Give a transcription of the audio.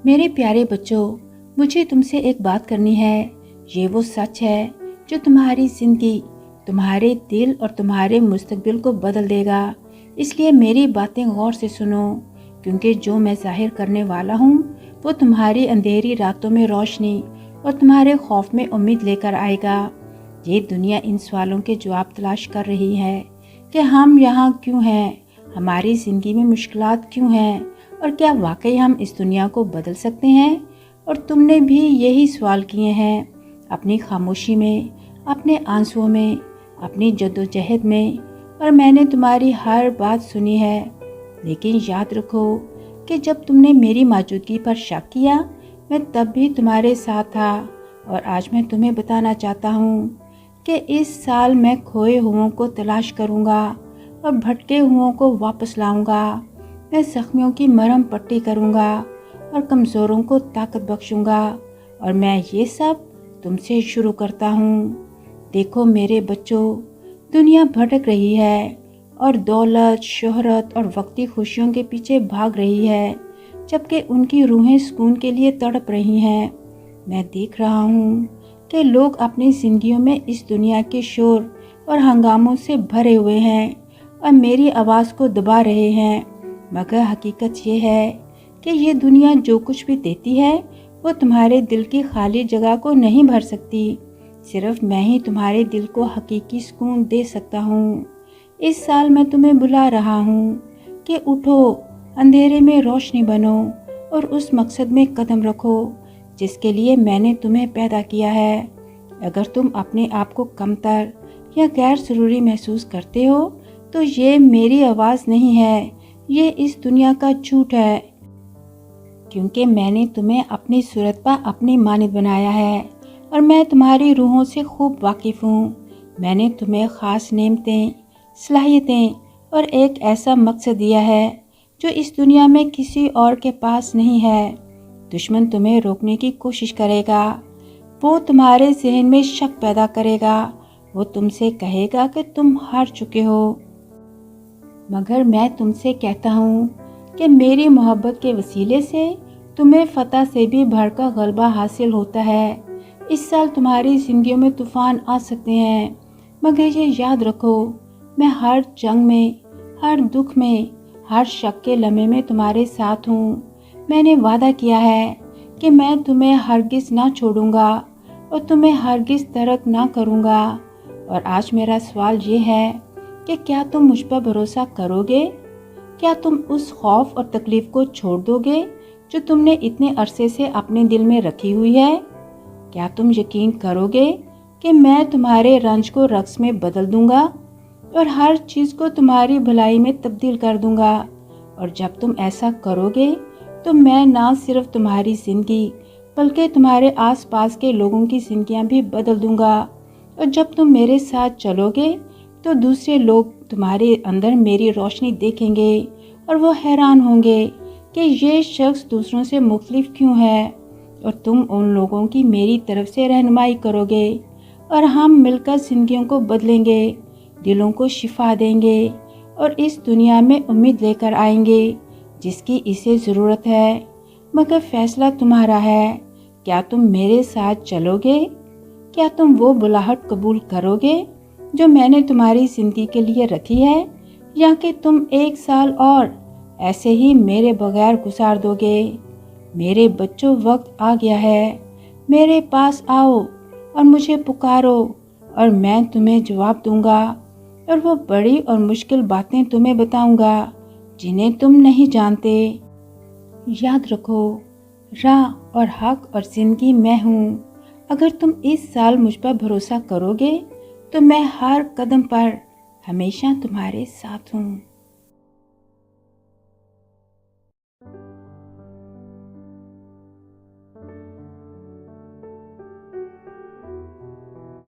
میرے پیارے بچوں، مجھے تم سے ایک بات کرنی ہے۔ یہ وہ سچ ہے جو تمہاری زندگی، تمہارے دل اور تمہارے مستقبل کو بدل دے گا۔ اس لیے میری باتیں غور سے سنو، کیونکہ جو میں ظاہر کرنے والا ہوں وہ تمہاری اندھیری راتوں میں روشنی اور تمہارے خوف میں امید لے کر آئے گا۔ یہ دنیا ان سوالوں کے جواب تلاش کر رہی ہے کہ ہم یہاں کیوں ہیں، ہماری زندگی میں مشکلات کیوں ہیں، اور کیا واقعی ہم اس دنیا کو بدل سکتے ہیں؟ اور تم نے بھی یہی سوال کیے ہیں، اپنی خاموشی میں، اپنے آنسوؤں میں، اپنی جدوجہد میں، اور میں نے تمہاری ہر بات سنی ہے۔ لیکن یاد رکھو کہ جب تم نے میری موجودگی پر شک کیا، میں تب بھی تمہارے ساتھ تھا، اور آج میں تمہیں بتانا چاہتا ہوں کہ اس سال میں کھوئے ہوں کو تلاش کروں گا اور بھٹکے ہوں کو واپس لاؤں گا۔ میں زخمیوں کی مرہم پٹی کروں گا اور کمزوروں کو طاقت بخشوں گا، اور میں یہ سب تم سے شروع کرتا ہوں۔ دیکھو میرے بچوں، دنیا بھٹک رہی ہے اور دولت، شہرت اور وقتی خوشیوں کے پیچھے بھاگ رہی ہے، جبکہ ان کی روحیں سکون کے لیے تڑپ رہی ہیں۔ میں دیکھ رہا ہوں کہ لوگ اپنی زندگیوں میں اس دنیا کے شور اور ہنگاموں سے بھرے ہوئے ہیں اور میری آواز کو دبا رہے ہیں، مگر حقیقت یہ ہے کہ یہ دنیا جو کچھ بھی دیتی ہے وہ تمہارے دل کی خالی جگہ کو نہیں بھر سکتی۔ صرف میں ہی تمہارے دل کو حقیقی سکون دے سکتا ہوں۔ اس سال میں تمہیں بلا رہا ہوں کہ اٹھو، اندھیرے میں روشنی بنو اور اس مقصد میں قدم رکھو جس کے لیے میں نے تمہیں پیدا کیا ہے۔ اگر تم اپنے آپ کو کمتر یا غیر ضروری محسوس کرتے ہو تو یہ میری آواز نہیں ہے، یہ اس دنیا کا جھوٹ ہے، کیونکہ میں نے تمہیں اپنی صورت پر اپنی مانند بنایا ہے اور میں تمہاری روحوں سے خوب واقف ہوں۔ میں نے تمہیں خاص نعمتیں، صلاحیتیں اور ایک ایسا مقصد دیا ہے جو اس دنیا میں کسی اور کے پاس نہیں ہے۔ دشمن تمہیں روکنے کی کوشش کرے گا، وہ تمہارے ذہن میں شک پیدا کرے گا، وہ تم سے کہے گا کہ تم ہار چکے ہو، مگر میں تم سے کہتا ہوں کہ میری محبت کے وسیلے سے تمہیں فتح سے بھی بڑھ کر غلبہ حاصل ہوتا ہے۔ اس سال تمہاری زندگیوں میں طوفان آ سکتے ہیں، مگر یہ یاد رکھو، میں ہر جنگ میں، ہر دکھ میں، ہر شک کے لمحے میں تمہارے ساتھ ہوں۔ میں نے وعدہ کیا ہے کہ میں تمہیں ہرگز نہ چھوڑوں گا اور تمہیں ہرگز ترک نہ کروں گا۔ اور آج میرا سوال یہ ہے کہ کیا تم مجھ پر بھروسہ کرو گے؟ کیا تم اس خوف اور تکلیف کو چھوڑ دو گے جو تم نے اتنے عرصے سے اپنے دل میں رکھی ہوئی ہے؟ کیا تم یقین کرو گے کہ میں تمہارے رنج کو رقص میں بدل دوں گا اور ہر چیز کو تمہاری بھلائی میں تبدیل کر دوں گا؟ اور جب تم ایسا کرو گے تو میں نہ صرف تمہاری زندگی بلکہ تمہارے آس پاس کے لوگوں کی زندگیاں بھی بدل دوں گا۔ اور جب تم میرے ساتھ چلو گے تو دوسرے لوگ تمہارے اندر میری روشنی دیکھیں گے اور وہ حیران ہوں گے کہ یہ شخص دوسروں سے مختلف کیوں ہے، اور تم ان لوگوں کی میری طرف سے رہنمائی کرو گے، اور ہم مل کر زندگیوں کو بدلیں گے، دلوں کو شفا دیں گے اور اس دنیا میں امید لے کر آئیں گے جس کی اسے ضرورت ہے۔ مگر فیصلہ تمہارا ہے، کیا تم میرے ساتھ چلو گے؟ کیا تم وہ بلاہٹ قبول کرو گے جو میں نے تمہاری زندگی کے لیے رکھی ہے، یا کہ تم ایک سال اور ایسے ہی میرے بغیر گزار دو گے؟ میرے بچوں، وقت آ گیا ہے، میرے پاس آؤ اور مجھے پکارو اور میں تمہیں جواب دوں گا، اور وہ بڑی اور مشکل باتیں تمہیں بتاؤں گا جنہیں تم نہیں جانتے۔ یاد رکھو، راہ اور حق اور زندگی میں ہوں۔ اگر تم اس سال مجھ پر بھروسہ کرو گے تو میں ہر قدم پر ہمیشہ تمہارے ساتھ ہوں۔